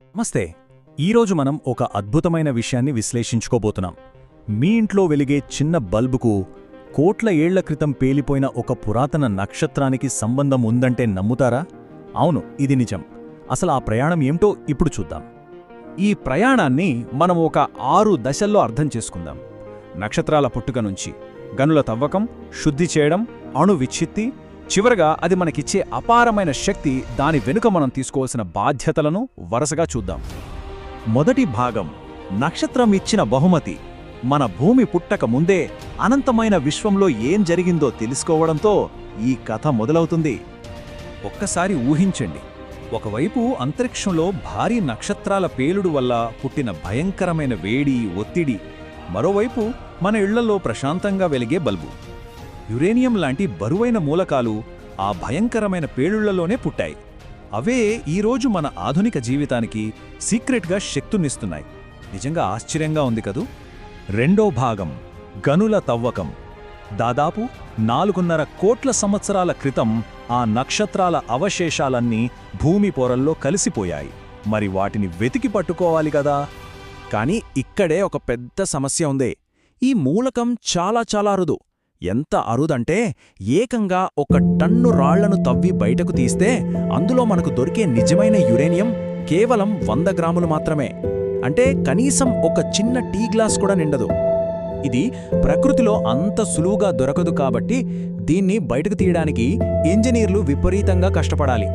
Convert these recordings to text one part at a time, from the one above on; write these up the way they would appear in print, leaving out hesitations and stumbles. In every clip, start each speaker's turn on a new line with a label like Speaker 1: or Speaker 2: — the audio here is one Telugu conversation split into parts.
Speaker 1: నమస్తే. ఈరోజు మనం ఒక అద్భుతమైన విషయాన్ని విశ్లేషించుకోబోతున్నాం. మీ ఇంట్లో వెలిగే చిన్న బల్బుకు కోట్ల ఏళ్ల క్రితం పేలిపోయిన ఒక పురాతన నక్షత్రానికి సంబంధం ఉందంటే నమ్ముతారా? అవును, ఇది నిజం. అసలు ఆ ప్రయాణం ఏమిటో ఇప్పుడు చూద్దాం.
Speaker 2: ఈ ప్రయాణాన్ని మనం ఒక 6 దశల్లో అర్థం చేసుకుందాం. నక్షత్రాల పుట్టుక నుంచి గనుల తవ్వకం, శుద్ధి చేయడం, అణు విచ్ఛిత్తి, చివరగా అది మనకిచ్చే అపారమైన శక్తి, దాని వెనుక మనం తీసుకోవాల్సిన బాధ్యతలను వరుసగా చూద్దాం.
Speaker 1: మొదటి భాగం, నక్షత్రం ఇచ్చిన బహుమతి. మన భూమి పుట్టక ముందే అనంతమైన విశ్వంలో ఏం జరిగిందో తెలుసుకోవడంతో ఈ కథ మొదలవుతుంది.
Speaker 2: ఒక్కసారి ఊహించండి, ఒకవైపు అంతరిక్షంలో భారీ నక్షత్రాల పేలుడు వల్ల పుట్టిన భయంకరమైన వేడి, ఒత్తిడి, మరోవైపు మన ఇళ్లలో ప్రశాంతంగా వెలిగే బల్బు. యురేనియం లాంటి బరువైన మూలకాలు ఆ భయంకరమైన పేలుళ్లలోనే పుట్టాయి. అవే ఈరోజు మన ఆధునిక జీవితానికి సీక్రెట్గా శక్తునిస్తున్నాయి. నిజంగా ఆశ్చర్యంగా ఉంది కదూ.
Speaker 1: రెండో భాగం, గనుల తవ్వకం. దాదాపు 4.5 కోట్ల సంవత్సరాల క్రితం ఆ నక్షత్రాల అవశేషాలన్నీ భూమి పొరల్లో కలిసిపోయాయి. మరి వాటిని వెతికి పట్టుకోవాలి కదా.
Speaker 2: కానీ ఇక్కడే ఒక పెద్ద సమస్య ఉంది. ఈ మూలకం చాలా అరుదు. ఎంత అరుదంటే ఏకంగా 1 టన్ను రాళ్లను తవ్వి బయటకు తీస్తే అందులో మనకు దొరికే నిజమైన యురేనియం కేవలం 100 గ్రాములు మాత్రమే. అంటే కనీసం ఒక చిన్న టీ గ్లాస్ కూడా నిండదు. ఇది ప్రకృతిలో అంత సులువుగా దొరకదు కాబట్టి దీన్ని బయటకు తీయడానికి ఇంజనీర్లు విపరీతంగా కష్టపడాలి.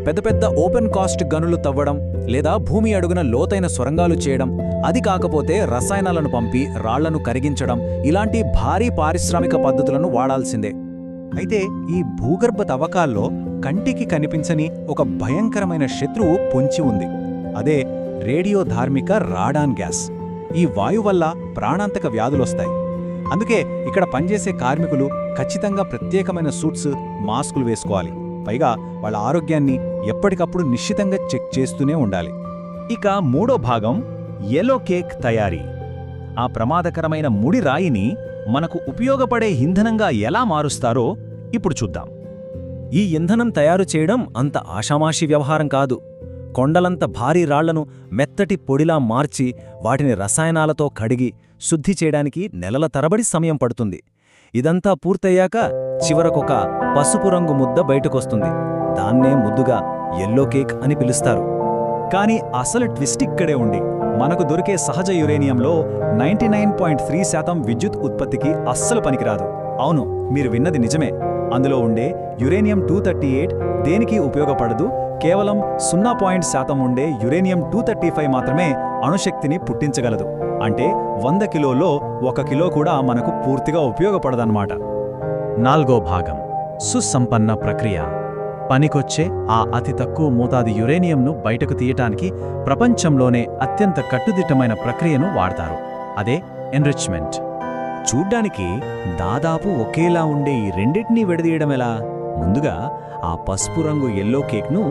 Speaker 2: పెద్ద ఓపెన్ కాస్ట్ గనులు తవ్వడం, లేదా భూమి అడుగున లోతైన సొరంగాలు చేయడం, అది కాకపోతే రసాయనాలను పంపి రాళ్లను కరిగించడం, ఇలాంటి భారీ పారిశ్రామిక పద్ధతులను వాడాల్సిందే.
Speaker 1: అయితే ఈ భూగర్భ తవ్వకాల్లో కంటికి కనిపించని ఒక భయంకరమైన శత్రువు పొంచి ఉంది. అదే రేడియోధార్మిక రాడాన్ గ్యాస్. ఈ వాయు వల్ల ప్రాణాంతక వ్యాధులొస్తాయి. అందుకే ఇక్కడ పనిచేసే కార్మికులు ఖచ్చితంగా ప్రత్యేకమైన సూట్స్, మాస్కులు వేసుకోవాలి. పైగా వాళ్ళ ఆరోగ్యాన్ని ఎప్పటికప్పుడు నిశ్చితంగా చెక్ చేస్తూనే ఉండాలి. ఇక మూడో భాగం, యెల్లో కేక్ తయారీ. ఆ ప్రమాదకరమైన ముడి రాయిని మనకు ఉపయోగపడే ఇంధనంగా ఎలా మారుస్తారో ఇప్పుడు చూద్దాం. ఈ ఇంధనం తయారు చేయడం అంత ఆషామాషీ వ్యవహారం కాదు. కొండలంత భారీ రాళ్లను మెత్తటి పొడిలా మార్చి వాటిని రసాయనాలతో కడిగి శుద్ధి చేయడానికి నెలల తరబడి సమయం పడుతుంది. ఇదంతా పూర్తయ్యాక చివరకొక పసుపు రంగు ముద్ద బయటకొస్తుంది. దాన్నే ముద్దుగా యెల్లో కేక్ అని పిలుస్తారు. కానీ అసలు ట్విస్ట్ ఇక్కడే ఉంది. మనకు దొరికే సహజ యురేనియంలో 99.3% విద్యుత్ ఉత్పత్తికి అస్సలు పనికిరాదు. అవును, మీరు విన్నది నిజమే. అందులో ఉండే యురేనియం 238 దేనికి ఉపయోగపడదు. కేవలం 0% ఉండే యురేనియం 235 మాత్రమే అణుశక్తిని పుట్టించగలదు. అంటే 100 కిలోలో 1 కిలో కూడా మనకు పూర్తిగా ఉపయోగపడదన్నమాట. నాల్గో భాగం, సుసంపన్న ప్రక్రియ. పనికొచ్చే ఆ అతి తక్కువ మోతాదు యురేనియంను బయటకు తీయటానికి ప్రపంచంలోనే అత్యంత కట్టుదిట్టమైన ప్రక్రియను వాడతారు. అదే ఎన్రిచ్మెంట్. చూడ్డానికి దాదాపు ఒకేలా ఉండే ఈ రెండింటినీ విడదీయడమెలా? ముందుగా ఆ పసుపు రంగు యెల్లో కేక్ను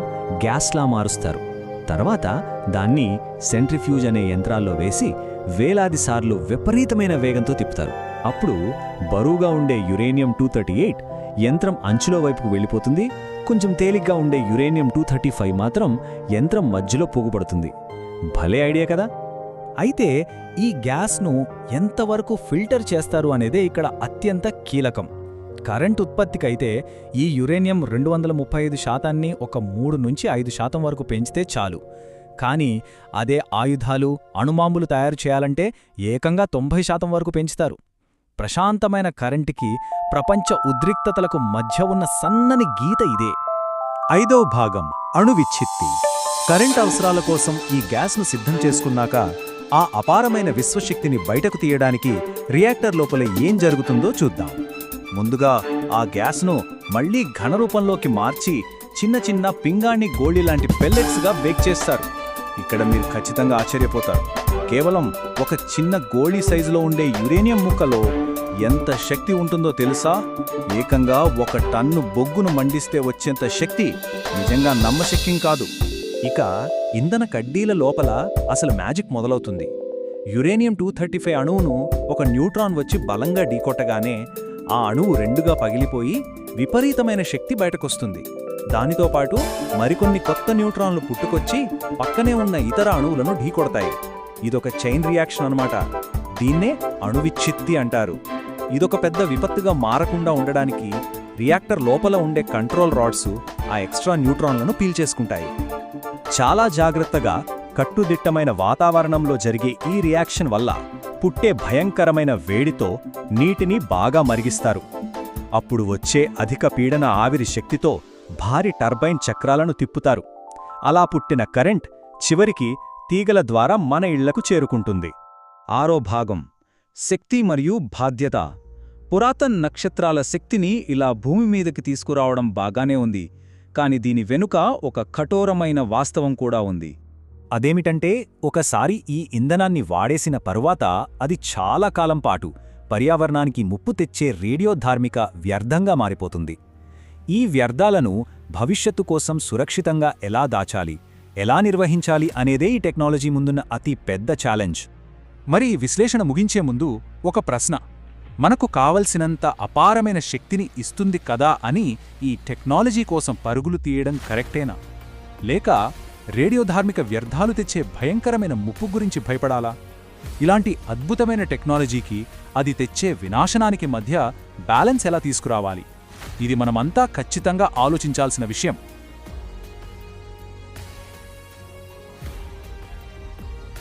Speaker 1: గ్యాస్లా మారుస్తారు. తర్వాత దాన్ని సెంట్రిఫ్యూజ్ అనే యంత్రాల్లో వేసి వేలాది సార్లు విపరీతమైన వేగంతో తిప్పుతారు. అప్పుడు బరువుగా ఉండే యురేనియం 238 యంత్రం అంచులో వైపుకు వెళ్ళిపోతుంది. కొంచెం తేలిగ్గా ఉండే యురేనియం 235 మాత్రం యంత్రం మధ్యలో పోగుపడుతుంది. భలే ఐడియా కదా. అయితే ఈ గ్యాస్ను ఎంతవరకు ఫిల్టర్ చేస్తారు అనేదే ఇక్కడ అత్యంత కీలకం. కరెంట్ ఉత్పత్తికైతే ఈ యురేనియం 235% ఒక 3 నుంచి 5% వరకు పెంచితే చాలు. కానీ అదే ఆయుధాలు, అణుబాంబులు తయారు చేయాలంటే ఏకంగా 90% వరకు పెంచుతారు. ప్రశాంతమైన కరెంటుకి, ప్రపంచ ఉద్రిక్తతలకు మధ్య ఉన్న సన్నని గీత ఇదే. ఐదో భాగం, అణు విచ్ఛిత్తి. కరెంట్ అవసరాల కోసం ఈ గ్యాస్ను సిద్ధం చేసుకున్నాక ఆ అపారమైన విశ్వశక్తిని బయటకు తీయడానికి రియాక్టర్ లోపల ఏం జరుగుతుందో చూద్దాం. ముందుగా ఆ గ్యాస్ను మళ్లీ ఘనరూపంలోకి మార్చి చిన్న చిన్న పింగాణి గోళీ లాంటి పెల్లెట్స్గా బేక్ చేస్తారు. ఇక్కడ మీరు ఖచ్చితంగా ఆశ్చర్యపోతారు. కేవలం ఒక చిన్న గోళీ సైజులో ఉండే యురేనియం ముక్కలో ఎంత శక్తి ఉంటుందో తెలుసా? ఏకంగా 1 టన్ను బొగ్గును మండిస్తే వచ్చేంత శక్తి. నిజంగా నమ్మశక్యం కాదు. ఇక ఇంధన కడ్డీల లోపల అసలు మ్యాజిక్ మొదలవుతుంది. యురేనియం 235 అణువును ఒక న్యూట్రాన్ వచ్చి బలంగా ఢీకొట్టగానే ఆ అణువు 2గా పగిలిపోయి విపరీతమైన శక్తి బయటకొస్తుంది. దానితో పాటు మరికొన్ని కొత్త న్యూట్రాన్లు పుట్టుకొచ్చి పక్కనే ఉన్న ఇతర అణువులను ఢీకొడతాయి. ఇదొక చైన్ రియాక్షన్ అన్నమాట. దీన్నే అణువిచ్ఛిత్తి అంటారు. ఇదొక పెద్ద విపత్తుగా మారకుండా ఉండడానికి రియాక్టర్ లోపల ఉండే కంట్రోల్ రాడ్స్ ఆ ఎక్స్ట్రా న్యూట్రాన్లను పీల్చేసుకుంటాయి. చాలా జాగ్రత్తగా కట్టుదిట్టమైన వాతావరణంలో జరిగే ఈ రియాక్షన్ వల్ల పుట్టే భయంకరమైన వేడితో నీటిని బాగా మరిగిస్తారు. అప్పుడు వచ్చే అధిక పీడన ఆవిరి శక్తితో భారీ టర్బైన్ చక్రాలను తిప్పుతారు. అలా పుట్టిన కరెంట్ చివరికి తీగల ద్వారా మన ఇళ్లకు చేరుకుంటుంది. 6వ భాగం శక్తి మరియు బాధ్యత. పురాతన నక్షత్రాల శక్తిని ఇలా భూమి మీదకి తీసుకురావడం బాగానే ఉంది, కాని దీని వెనుక ఒక కఠోరమైన వాస్తవం కూడా ఉంది. అదేమిటంటే, ఒకసారి ఈ ఇంధనాన్ని వాడేసిన తరువాత అది చాలా కాలం పాటు పర్యావరణానికి ముప్పు తెచ్చే రేడియోధార్మిక వ్యర్థంగా మారిపోతుంది. ఈ వ్యర్థాలను భవిష్యత్తు కోసం సురక్షితంగా ఎలా దాచాలి, ఎలా నిర్వహించాలి అనేదే ఈ టెక్నాలజీ ముందున్న అతి పెద్ద ఛాలెంజ్. మరి విశ్లేషణ ముగించే ముందు ఒక ప్రశ్న: మనకు కావలసినంత అపారమైన శక్తిని ఇస్తుంది కదా అని ఈ టెక్నాలజీ కోసం పరుగులు తీయడం కరెక్టేనా, లేక రేడియోధార్మిక వ్యర్థాలు తెచ్చే భయంకరమైన ముప్పు గురించి భయపడాలా? ఇలాంటి అద్భుతమైన టెక్నాలజీకి అది తెచ్చే వినాశనానికి మధ్య బ్యాలెన్స్ ఎలా తీసుకురావాలి? ఇది మనమంతా ఖచ్చితంగా ఆలోచించాల్సిన విషయం.